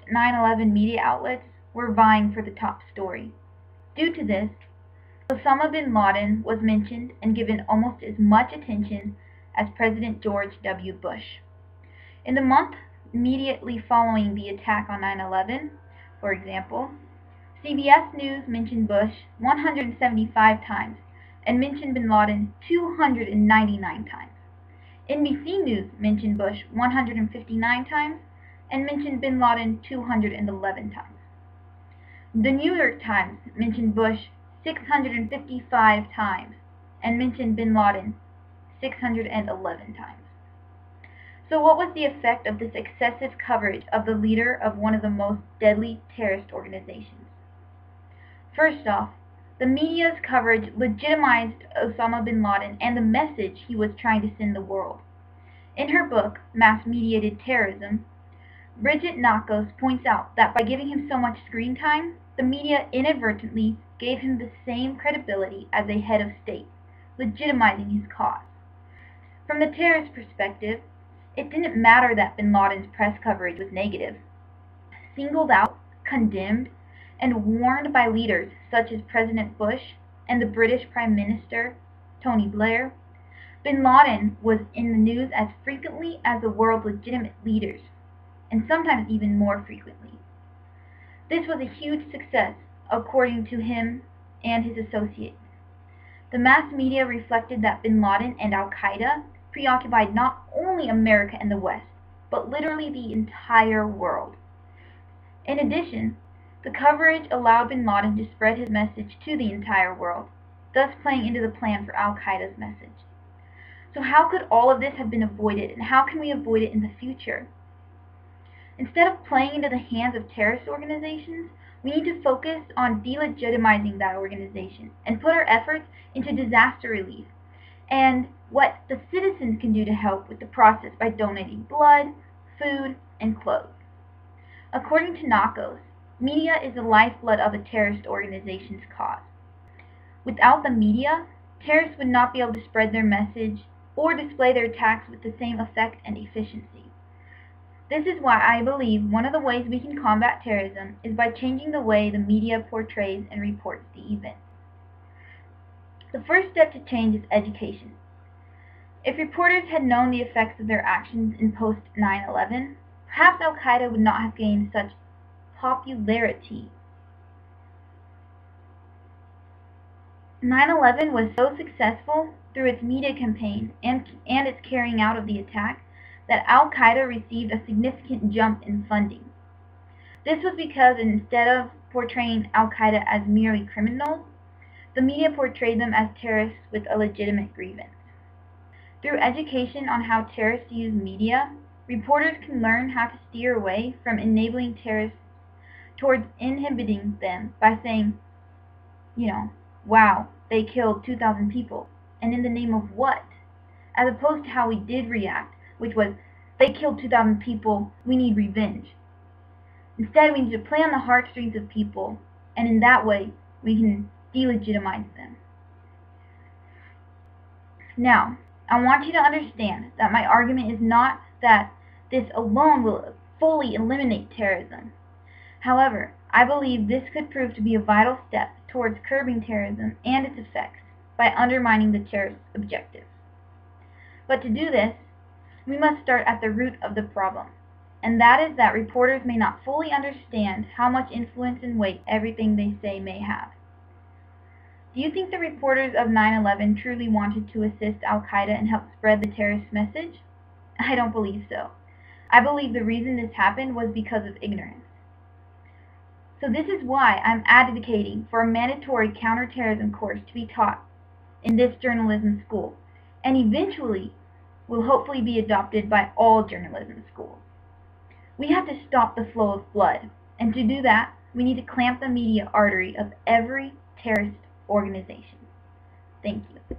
post-9/11 media outlets were vying for the top story. Due to this, Osama bin Laden was mentioned and given almost as much attention as President George W. Bush. In the month immediately following the attack on 9/11, for example, CBS News mentioned Bush 175 times and mentioned bin Laden 299 times. NBC News mentioned Bush 159 times and mentioned bin Laden 211 times. The New York Times mentioned Bush 655 times and mentioned bin Laden 611 times. So what was the effect of this excessive coverage of the leader of one of the most deadly terrorist organizations? First off, the media's coverage legitimized Osama bin Laden and the message he was trying to send the world. In her book, Mass-Mediated Terrorism, Bridget Nakos points out that by giving him so much screen time, the media inadvertently gave him the same credibility as a head of state, legitimizing his cause. From the terrorist perspective, it didn't matter that bin Laden's press coverage was negative. Singled out, condemned, and warned by leaders such as President Bush and the British Prime Minister Tony Blair, bin Laden was in the news as frequently as the world's legitimate leaders, and sometimes even more frequently. This was a huge success, according to him and his associates. The mass media reflected that bin Laden and al-Qaeda preoccupied not only America and the West, but literally the entire world. In addition, the coverage allowed bin Laden to spread his message to the entire world, thus playing into the plan for al-Qaeda's message. So how could all of this have been avoided, and how can we avoid it in the future? Instead of playing into the hands of terrorist organizations, we need to focus on delegitimizing that organization and put our efforts into disaster relief and what the citizens can do to help with the process by donating blood, food, and clothes. According to Nakos, media is the lifeblood of a terrorist organization's cause. Without the media, terrorists would not be able to spread their message or display their attacks with the same effect and efficiency. This is why I believe one of the ways we can combat terrorism is by changing the way the media portrays and reports the event. The first step to change is education. If reporters had known the effects of their actions in post-9/11, perhaps al-Qaeda would not have gained such popularity. 9/11 was so successful through its media campaign and its carrying out of the attack that al-Qaeda received a significant jump in funding. This was because instead of portraying al-Qaeda as merely criminals, the media portrayed them as terrorists with a legitimate grievance. Through education on how terrorists use media, reporters can learn how to steer away from enabling terrorists towards inhibiting them by saying, wow, they killed 2,000 people, and in the name of what? As opposed to how we did react, which was, they killed 2,000 people, we need revenge. Instead, we need to play on the heartstrings of people, and in that way, we can delegitimize them. Now, I want you to understand that my argument is not that this alone will fully eliminate terrorism. However, I believe this could prove to be a vital step towards curbing terrorism and its effects by undermining the terrorist objectives. But to do this, we must start at the root of the problem, and that is that reporters may not fully understand how much influence and weight everything they say may have. Do you think the reporters of 9/11 truly wanted to assist al-Qaeda and help spread the terrorist message? I don't believe so. I believe the reason this happened was because of ignorance. So this is why I'm advocating for a mandatory counterterrorism course to be taught in this journalism school, and eventually will hopefully be adopted by all journalism schools. We have to stop the flow of blood, and to do that, we need to clamp the media artery of every terrorist organization. Thank you.